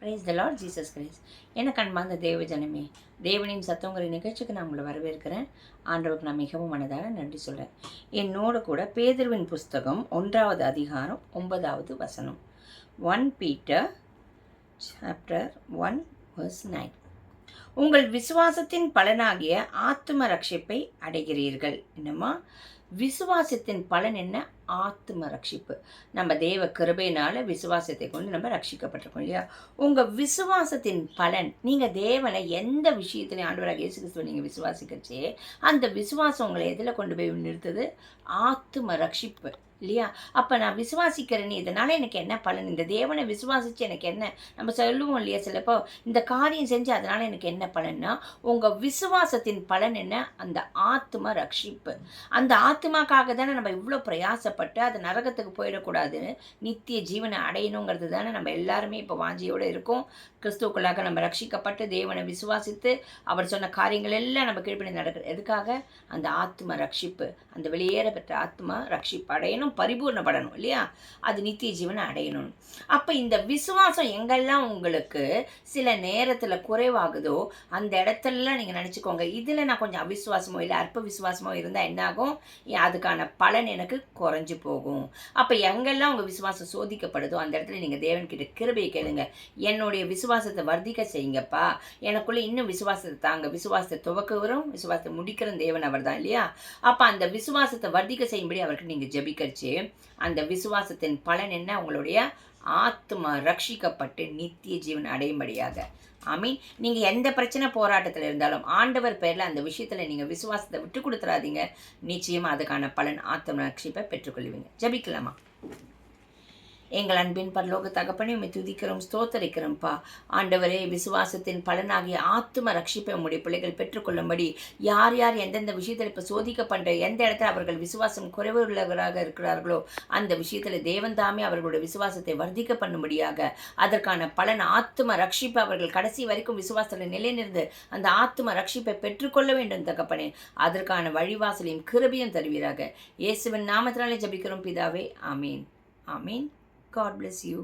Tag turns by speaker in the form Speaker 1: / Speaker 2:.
Speaker 1: Praise the Lord Jesus Christ. எனக்கு அன்பார்ந்த தேவ ஜனமே, தேவனின் சத்தங்கிற நிகழ்ச்சிக்கு நான் உங்களை வரவேற்கிறேன். ஆண்டவருக்கு நான் மிகவும் மனதாக நன்றி சொல்கிறேன். என்னோடு கூட பேதுருவின் புஸ்தகம் 1வது அதிகாரம் 9வது வசனம். 1 Peter chapter 1 verse 9. உங்கள் விசுவாசத்தின் பலனாகிய ஆத்தும ரட்சிப்பை அடைகிறீர்கள். என்னம்மா? விசுவாசத்தின் பலன் என்ன? ஆத்தும ரட்சிப்பு. நம்ம தேவ கிருபையினால விசுவாசத்தை கொண்டு நம்ம ரட்சிக்கப்பட்டிருக்கோம் இல்லையா? உங்கள் விசுவாசத்தின் பலன், நீங்கள் தேவனை எந்த விஷயத்துலையும் ஆண்டவராக இயேசு கிறிஸ்துவை நீங்கள் விசுவாசிக்கச்சே அந்த விசுவாசம் உங்களை எதில் கொண்டு போய் நிறுத்துது? ஆத்தும ரட்சிப்பு இல்லையா? அப்போ நான் விசுவாசிக்கிறேன்னு இதனால் எனக்கு என்ன பலன்? இந்த தேவனை விசுவாசித்து எனக்கு என்ன? நம்ம சொல்லுவோம் இல்லையா சிலப்போ, இந்த காரியம் செஞ்சு அதனால் எனக்கு என்ன பலன்னா, உங்கள் விசுவாசத்தின் பலன் என்ன? அந்த ஆத்தும ரட்சிப்பு. அந்த ஆத்துமாக்காக தானே நம்ம இவ்வளோ பிரயாசப்பட்டு அது நரகத்துக்கு போயிடக்கூடாதுன்னு நித்திய ஜீவனை அடையணுங்கிறது தானே நம்ம எல்லாருமே இப்போ வாஞ்சியோடு இருக்கோம். கிறிஸ்துவுக்குள்ளாக நம்ம ரட்சிக்கப்பட்டு தேவனை விசுவாசித்து அவர் சொன்ன காரியங்கள் எல்லாம் நம்ம கீழ்ப்படி நடக்குது. எதுக்காக? அந்த ஆத்ம ரட்சிப்பு, அந்த வெளியேற பெற்ற ஆத்மா ரட்சிப்பு அடையணும், பரிபூர்ணப்படணும் இல்லையா? அது நித்திய ஜீவனை அடையணும். அப்போ இந்த விசுவாசம் எங்கெல்லாம் உங்களுக்கு சில நேரத்தில் குறைவாகுதோ அந்த இடத்துலலாம் நீங்கள் நினச்சிக்கோங்க, இதில் நான் கொஞ்சம் அவிசுவாசமோ இல்லை அற்ப விசுவாசமோ இருந்தால் என்னாகும்? அதுக்கான பலன் எனக்கு குறைஞ்சி போகும். அப்போ எங்கெல்லாம் உங்கள் விசுவாசம் சோதிக்கப்படுதோ அந்த இடத்துல நீங்கள் தேவன்கிட்ட கிருபையை கேளுங்க. என்னுடைய விசுவாசத்தை வர்த்திக்க செய்யுங்கப்பா, எனக்குள்ளே இன்னும் விசுவாசத்தை தாங்க. விசுவாசத்தை துவக்குவரும் விசுவாசத்தை முடிக்கிற தேவன் அவர் தான் இல்லையா? அப்போ அந்த விசுவாசத்தை வர்த்திக்க செய்யும்படி அவருக்கு நீங்கள் ஜெபிக்கரிச்சு அந்த விசுவாசத்தின் பலன் என்ன? உங்களுடைய ஆத்மா ரட்சிக்கப்பட்டு நித்திய ஜீவன் அடையும்படியாக. ஆமீன். நீங்கள் எந்த பிரச்சனை போராட்டத்தில் இருந்தாலும் ஆண்டவர் பேரில் அந்த விஷயத்தில் நீங்கள் விசுவாசத்தை விட்டு கொடுத்துறாதீங்க. நிச்சயமாக அதுக்கான பலன் ஆத்ம ரட்சிப்பை பெற்றுக்கொள்வீங்க. ஜெபிக்கலாமா? எங்கள் அன்பின் பரலோக தகப்பனே, உம்மை துதிக்கிறோம், ஸ்தோத்தரிக்கிறோம்ப்பா. ஆண்டவரே, விசுவாசத்தின் பலனாகிய ஆத்தும ரட்சிப்பை உம்முடைய பிள்ளைகள் பெற்றுக்கொள்ளும்படி யார் யார் எந்தெந்த விஷயத்தில் இப்போ சோதிக்கப்படுற எந்த இடத்துல அவர்கள் விசுவாசம் குறைவு உள்ளவராக இருக்கிறார்களோ அந்த விஷயத்தில் தேவன் தாமே அவர்களுடைய விசுவாசத்தை வர்த்திக்க பண்ணும்படியாக அதற்கான பலன் ஆத்தும ரட்சிப்பை அவர்கள் கடைசி வரைக்கும் விசுவாசத்தில் நிலைநிறுந்து அந்த ஆத்தும ரட்சிப்பை பெற்றுக்கொள்ள வேண்டும் தகப்பனே. அதற்கான வழிவாசலையும் கிருபையும் தருவீராக. இயேசுவின் நாமத்தினாலே ஜெபிக்கிறோம் பிதாவே. ஆமீன். ஆமீன். God bless you.